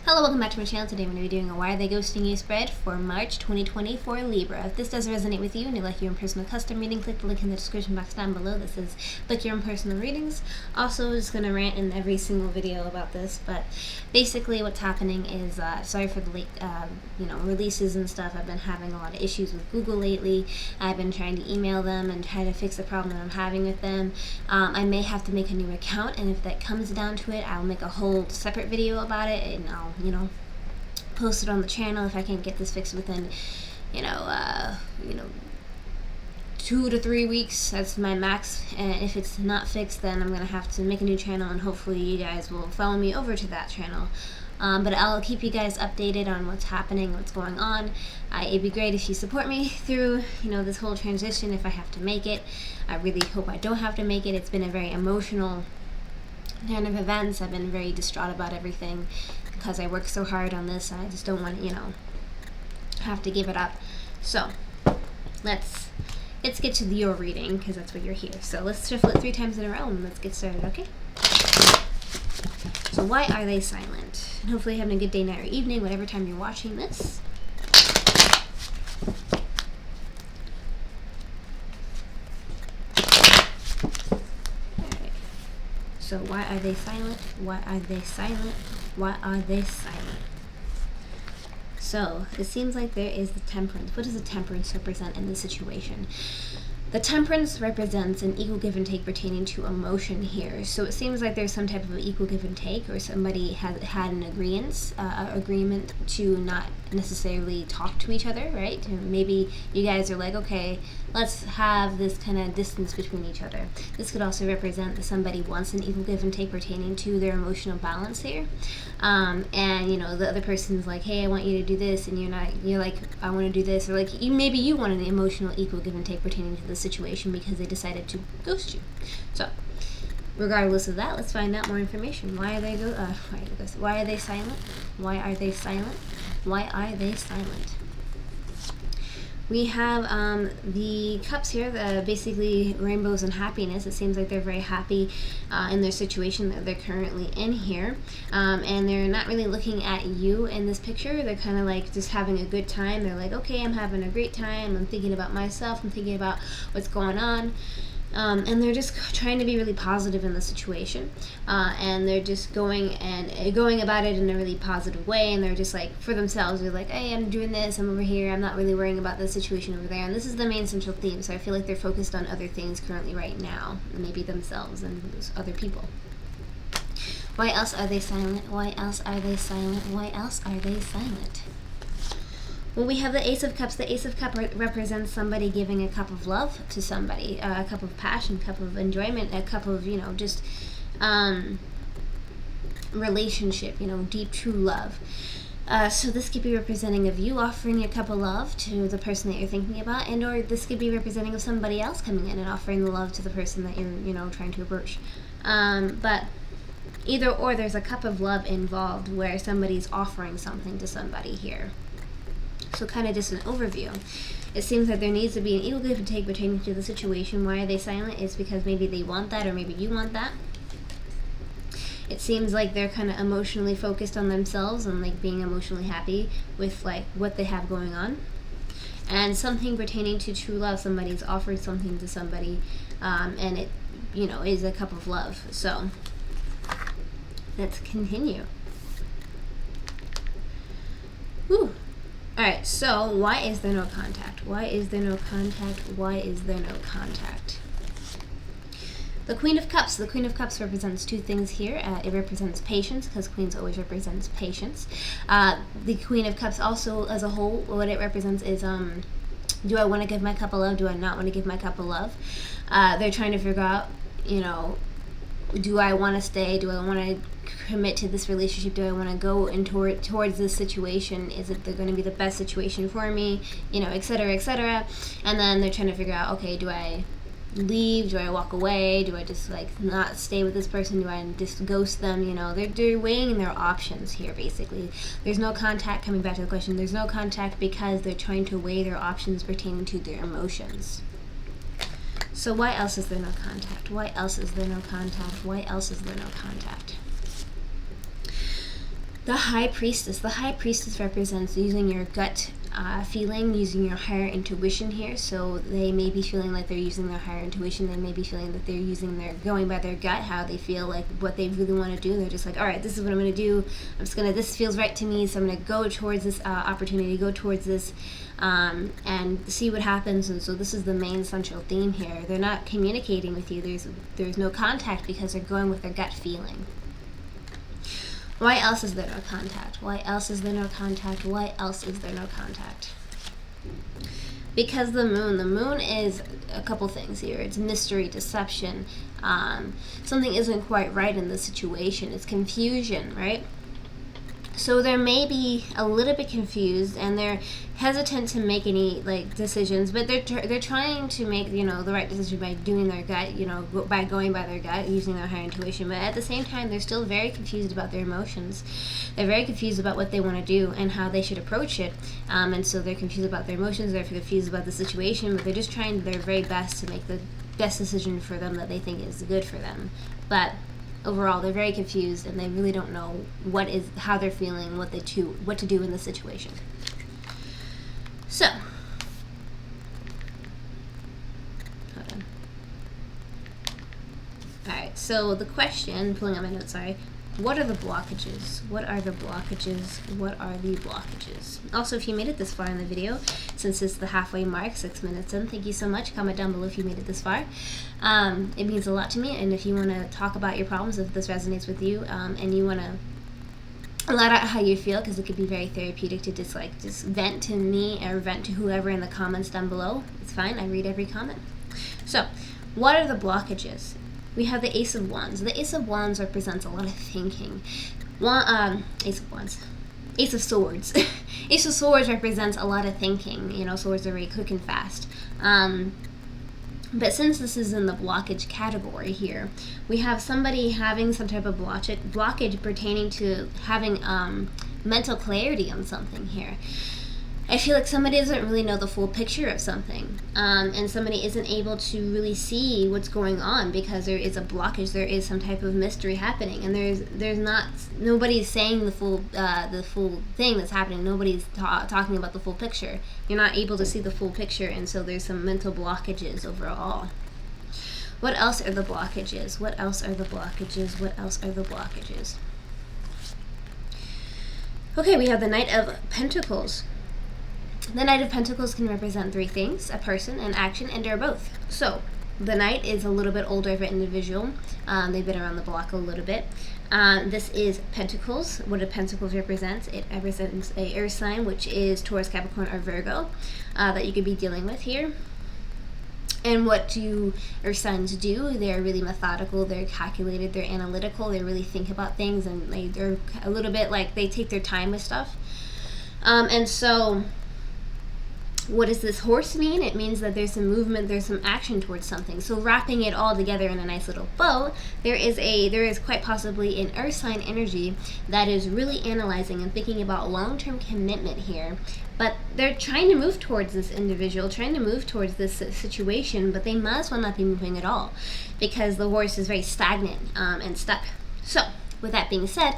Hello, welcome back to my channel. Today I'm going to be doing a Why Are They Ghosting You spread for March 2020 for Libra. If this does resonate with you and you'd like your own personal custom reading, click the link in the description box down below that says book your own personal readings. Also, just going to rant in every single video about this, but basically what's happening is, sorry for the late, releases and stuff. I've been having a lot of issues with Google lately. I've been trying to email them and try to fix the problem that I'm having with them. I may have to make a new account, and if that comes down to it, I'll make a whole separate video about it, and I'll post it on the channel if I can't get this fixed within 2 to 3 weeks. That's my max, and if it's not fixed, then I'm gonna have to make a new channel, and hopefully you guys will follow me over to that channel. But I'll keep you guys updated on what's happening, what's going on. It'd be great if you support me through this whole transition if I have to make it. I really hope I don't have to make it. It's been a very emotional kind of events. I've been very distraught about everything because I work so hard on this, and I just don't want to have to give it up. So let's get to your reading, because that's what you're here. So let's shuffle it 3 times in a row and let's get started, okay? So why are they silent? And hopefully you're having a good day, night, or evening, whatever time you're watching this. So why are they silent? Why are they silent? Why are they silent? So it seems like there is the Temperance. What does the Temperance represent in this situation? The Temperance represents an equal give and take pertaining to emotion here. So it seems like there's some type of equal give and take, or somebody has had an agreement to not necessarily talk to each other, right? And maybe you guys are like, okay, let's have this kind of distance between each other. This could also represent that somebody wants an equal give and take pertaining to their emotional balance here. And the other person's like, hey, I want you to do this, and you're like, I want to do this, or like maybe you want an emotional equal give and take pertaining to the situation because they decided to ghost you. So regardless of that, let's find out more information. Why are they why are they silent? Why are they silent? Why are they silent? We have the cups here, basically rainbows and happiness. It seems like they're very happy in their situation that they're currently in here. And they're not really looking at you in this picture. They're kind of like just having a good time. They're like, okay, I'm having a great time. I'm thinking about myself. I'm thinking about what's going on. And they're just trying to be really positive in the situation, and they're just going about it in a really positive way, and they're just like, for themselves, they're like, hey, I'm doing this, I'm over here, I'm not really worrying about the situation over there. And this is the main central theme, so I feel like they're focused on other things currently right now, maybe themselves and those other people. Why else are they silent? Why else are they silent? Why else are they silent? Well, we have the Ace of Cups. The Ace of Cups represents somebody giving a cup of love to somebody, a cup of passion, a cup of enjoyment, a cup of, just relationship, deep, true love. So this could be representing of you offering your cup of love to the person that you're thinking about, and or this could be representing of somebody else coming in and offering the love to the person that you're, trying to approach. But either or, there's a cup of love involved where somebody's offering something to somebody here. So kind of just an overview. It seems that there needs to be an equal give and take pertaining to the situation. Why are they silent? Is because maybe they want that, or maybe you want that. It seems like they're kind of emotionally focused on themselves and like being emotionally happy with like what they have going on. And something pertaining to true love, somebody's offered something to somebody, and it, is a cup of love. So let's continue. Whew. Alright, so why is there no contact? Why is there no contact? Why is there no contact? The Queen of Cups. The Queen of Cups represents 2 things here. It represents patience, because Queens always represents patience. The Queen of Cups also, as a whole, what it represents is, do I want to give my cup of love? Do I not want to give my cup of love? They're trying to figure out, do I want to stay? Do I want to commit to this relationship? Do I want to go towards this situation? Is it going to be the best situation for me? Etc., etc. And then they're trying to figure out, okay, do I leave? Do I walk away? Do I just like not stay with this person? Do I just ghost them? They're weighing their options here, basically. There's no contact. Coming back to the question, there's no contact because they're trying to weigh their options pertaining to their emotions. So why else is there no contact? Why else is there no contact? Why else is there no contact? The High Priestess. The High Priestess represents using your gut feeling, using your higher intuition here. So they may be feeling like they're using their higher intuition. They may be feeling that they're using going by their gut, how they feel, like what they really want to do. They're just like, all right, this is what I'm going to do. This feels right to me, so I'm going to go towards this opportunity, go towards this, and see what happens. And so this is the main central theme here. They're not communicating with you. There's no contact because they're going with their gut feeling. Why else is there no contact? Why else is there no contact? Why else is there no contact? Because the moon is a couple things here. It's mystery, deception. Something isn't quite right in the situation. It's confusion, right? So they may be a little bit confused, and they're hesitant to make any decisions, but they're trying to make the right decision by doing their gut, by going by their gut, using their higher intuition. But at the same time, they're still very confused about their emotions. They're very confused about what they want to do and how they should approach it. And so they're confused about their emotions. They're confused about the situation, but they're just trying their very best to make the best decision for them that they think is good for them. But overall, they're very confused, and they really don't know how they're feeling, what to do in the situation. So, hold on. All right. So the question, pulling up my notes. Sorry. What are the blockages? What are the blockages? What are the blockages? Also, if you made it this far in the video, since it's the halfway mark, 6 minutes in, thank you so much. Comment down below if you made it this far. It means a lot to me. And if you want to talk about your problems, if this resonates with you, and you want to let out how you feel, because it could be very therapeutic to just vent to me or vent to whoever in the comments down below. It's fine. I read every comment. So, what are the blockages? We have the Ace of Wands. The Ace of Wands represents a lot of thinking. Ace of Wands. Ace of Swords. Ace of Swords represents a lot of thinking. Swords are very quick and fast. But since this is in the blockage category here, we have somebody having some type of blockage pertaining to having mental clarity on something here. I feel like somebody doesn't really know the full picture of something, and somebody isn't able to really see what's going on because there is a blockage. There is some type of mystery happening, and nobody's saying the full thing that's happening. Nobody's talking about the full picture. You're not able to see the full picture, and so there's some mental blockages overall. What else are the blockages? What else are the blockages? What else are the blockages? Okay, we have the Knight of Pentacles. The Knight of Pentacles can represent three things: a person, an action, and or both. So, the Knight is a little bit older of an individual. They've been around the block a little bit. This is Pentacles. What do Pentacles represent? It represents a earth sign, which is Taurus, Capricorn, or Virgo, that you could be dealing with here. And what do earth signs do? They're really methodical, they're calculated, they're analytical, they really think about things, and they're a little bit they take their time with stuff. And so, what does this horse mean? It means that there's some movement, there's some action towards something. So wrapping it all together in a nice little bow, there is quite possibly an earth sign energy that is really analyzing and thinking about long-term commitment here. But they're trying to move towards this individual, trying to move towards this situation, but they might as well not be moving at all because the horse is very stagnant and stuck. So, with that being said,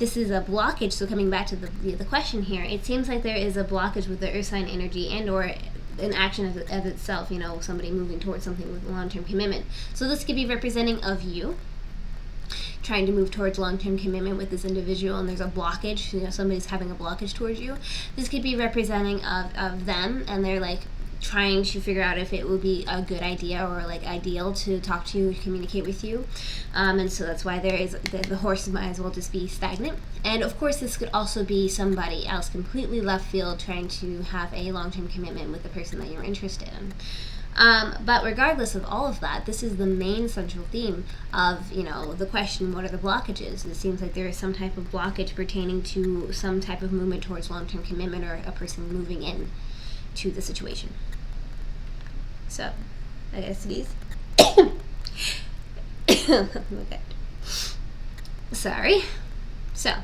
this is a blockage. So coming back to the question here, it seems like there is a blockage with the earth sign energy and or an action of itself, somebody moving towards something with long-term commitment. So this could be representing of you trying to move towards long-term commitment with this individual, and there's a blockage, somebody's having a blockage towards you. This could be representing of them, and they're trying to figure out if it would be a good idea or ideal to talk to you, communicate with you, and so that's why there is the horse might as well just be stagnant. And of course, this could also be somebody else completely left field trying to have a long-term commitment with the person that you're interested in. But regardless of all of that, this is the main central theme of the question: what are the blockages? It seems like there is some type of blockage pertaining to some type of movement towards long-term commitment or a person moving in to the situation. So, I guess these. Oh my God. Sorry. So,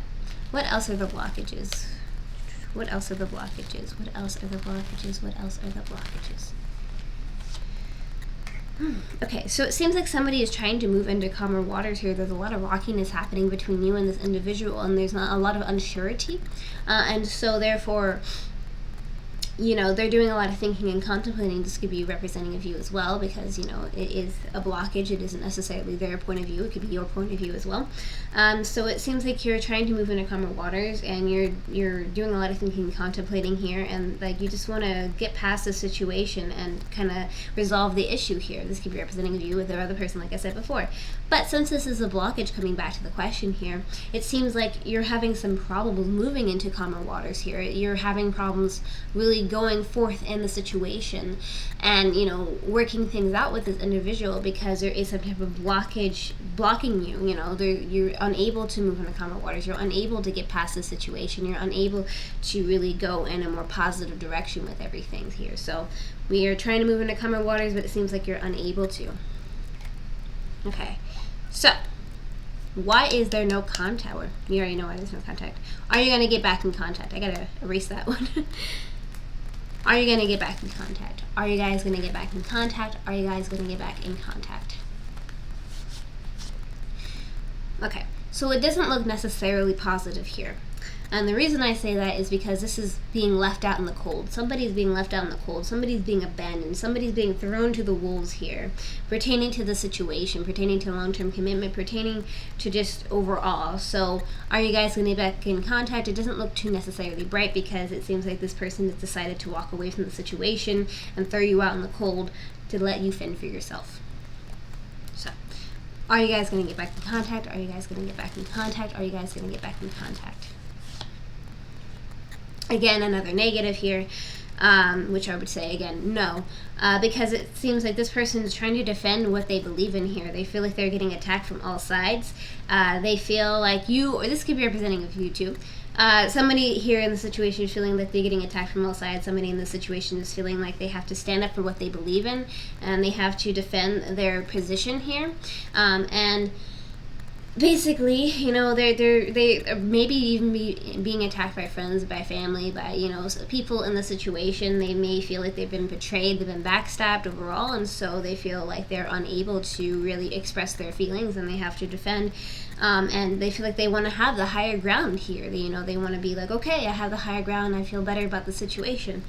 what else are the blockages? What else are the blockages? What else are the blockages? What else are the blockages? Okay, so it seems like somebody is trying to move into calmer waters here. There's a lot of rockiness happening between you and this individual, and there's not a lot of unsurety. And so therefore, you know, they're doing a lot of thinking and contemplating. This could be representing of you as well, because, you know, it is a blockage. It isn't necessarily their point of view. It could be your point of view as well. So it seems like you're trying to move into calmer waters, and you're doing a lot of thinking and contemplating here, and like you just want to get past the situation and kind of resolve the issue here. This could be representing of you with the other person, like I said before. But since this is a blockage, coming back to the question here, it seems like you're having some problems moving into calmer waters here. You're having problems really going forth in the situation and, you know, working things out with this individual, because there is some type of blockage blocking you. You know, you're unable to move into calmer waters. You're unable to get past the situation. You're unable to really go in a more positive direction with everything here. So we are trying to move into calmer waters, but it seems like you're unable to. Okay, so why is there no contact? You already know why there's no contact. Are you going to get back in contact? I gotta erase that one. Are you going to get back in contact? Are you guys going to get back in contact? Are you guys going to get back in contact? Okay, so it doesn't look necessarily positive here. And the reason I say that is because this is being left out in the cold. Somebody's being left out in the cold. Somebody's being abandoned. Somebody's being thrown to the wolves here, pertaining to the situation, pertaining to long-term commitment, pertaining to just overall. So are you guys going to get back in contact? It doesn't look too necessarily bright, because it seems like this person has decided to walk away from the situation and throw you out in the cold to let you fend for yourself. So are you guys going to get back in contact? Are you guys going to get back in contact? Are you guys going to get back in contact? Again, another negative here, which I would say, again, no, because it seems like this person is trying to defend what they believe in here. They feel like they're getting attacked from all sides. They feel like you, or this could be representing of you too, somebody here in the situation is feeling like they're getting attacked from all sides. Somebody in the situation is feeling like they have to stand up for what they believe in, and they have to defend their position here, and basically, you know, they maybe even being attacked by friends, by family, by, you know, people in the situation. They may feel like they've been betrayed, they've been backstabbed overall, and so they feel like they're unable to really express their feelings, and they have to defend, and they feel like they want to have the higher ground here. They, you know, they want to be like, okay, I have the higher ground, I feel better about the situation.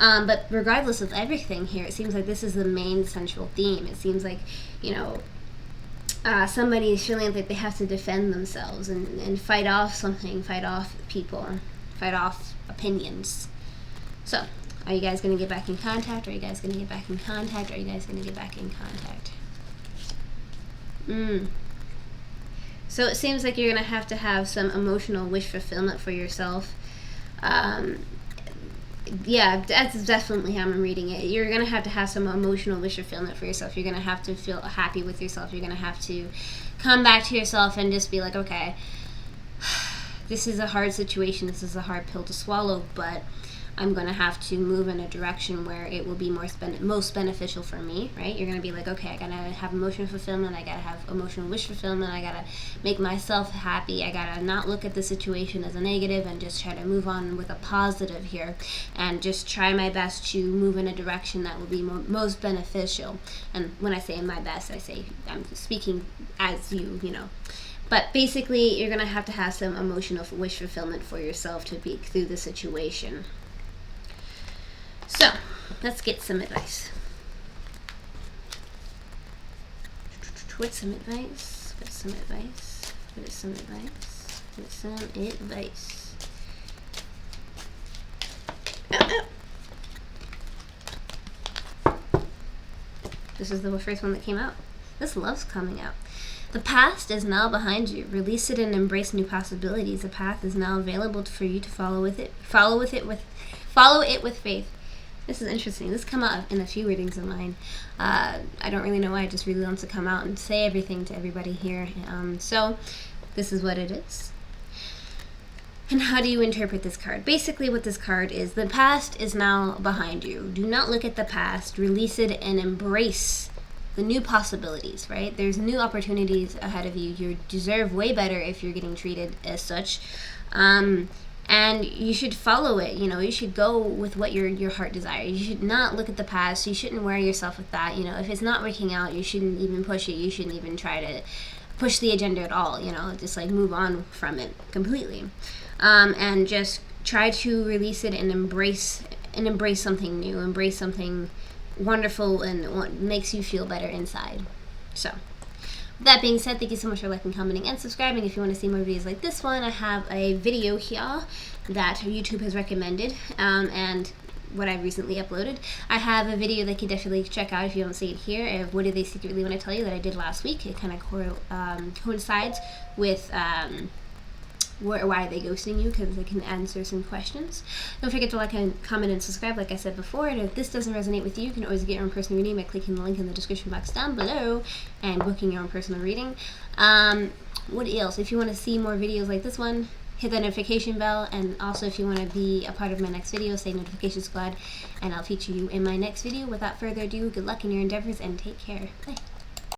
But regardless of everything here, it seems like this is the main central theme. It seems like, you know, somebody is feeling like they have to defend themselves and fight off something, fight off people, fight off opinions. So, are you guys going to get back in contact? Are you guys going to get back in contact? Are you guys going to get back in contact? So it seems like you're going to have some emotional wish fulfillment for yourself. Yeah, that's definitely how I'm reading it. You're going to have some emotional wish fulfillment for yourself. You're going to have to feel happy with yourself. You're going to have to come back to yourself and just be like, okay, this is a hard situation. This is a hard pill to swallow, but I'm going to have to move in a direction where it will be most beneficial for me, right? You're going to be like, okay, I got to have emotional fulfillment. I got to have emotional wish fulfillment. I got to make myself happy. I got to not look at the situation as a negative and just try to move on with a positive here, and just try my best to move in a direction that will be most beneficial. And when I say my best, I say I'm speaking as you, you know. But basically, you're going to have some emotional wish fulfillment for yourself to be through the situation. So, let's get some advice. What's some advice? What's some advice? What is some advice? What's some advice? This is the first one that came out. This love's coming out. The past is now behind you. Release it and embrace new possibilities. The path is now available for you to follow it with faith. This is interesting. This come out in a few readings of mine. I don't really know why. I just really want to come out and say everything to everybody here. So this is what it is. And how do you interpret this card? Basically what this card is, the past is now behind you. Do not look at the past. Release it and embrace the new possibilities, right? There's new opportunities ahead of you. You deserve way better if you're getting treated as such. and you should follow it. You should go with what your heart desires. You should not look at the past. You shouldn't worry yourself with that. If it's not working out, you shouldn't even push it. You shouldn't even try to push the agenda at all. Just like move on from it completely, and just try to release it and embrace something new, embrace something wonderful and what makes you feel better inside. So with that being said, thank you so much for liking, commenting, and subscribing. If you want to see more videos like this one, I have a video here that YouTube has recommended, and what I recently uploaded. I have a video that you can definitely check out if you don't see it here, of What Do They Secretly Want to Tell You, that I did last week. It kind of coincides with why are they ghosting you, because they can answer some questions. Don't forget to like and comment and subscribe, like I said before. And if this doesn't resonate with you can always get your own personal reading by clicking the link in the description box down below and booking your own personal reading. What else? If you want to see more videos like this one, hit that notification bell, and also if you want to be a part of my next video, say Notification Squad, and I'll feature you in my next video. Without further ado, good luck in your endeavors and take care. Bye.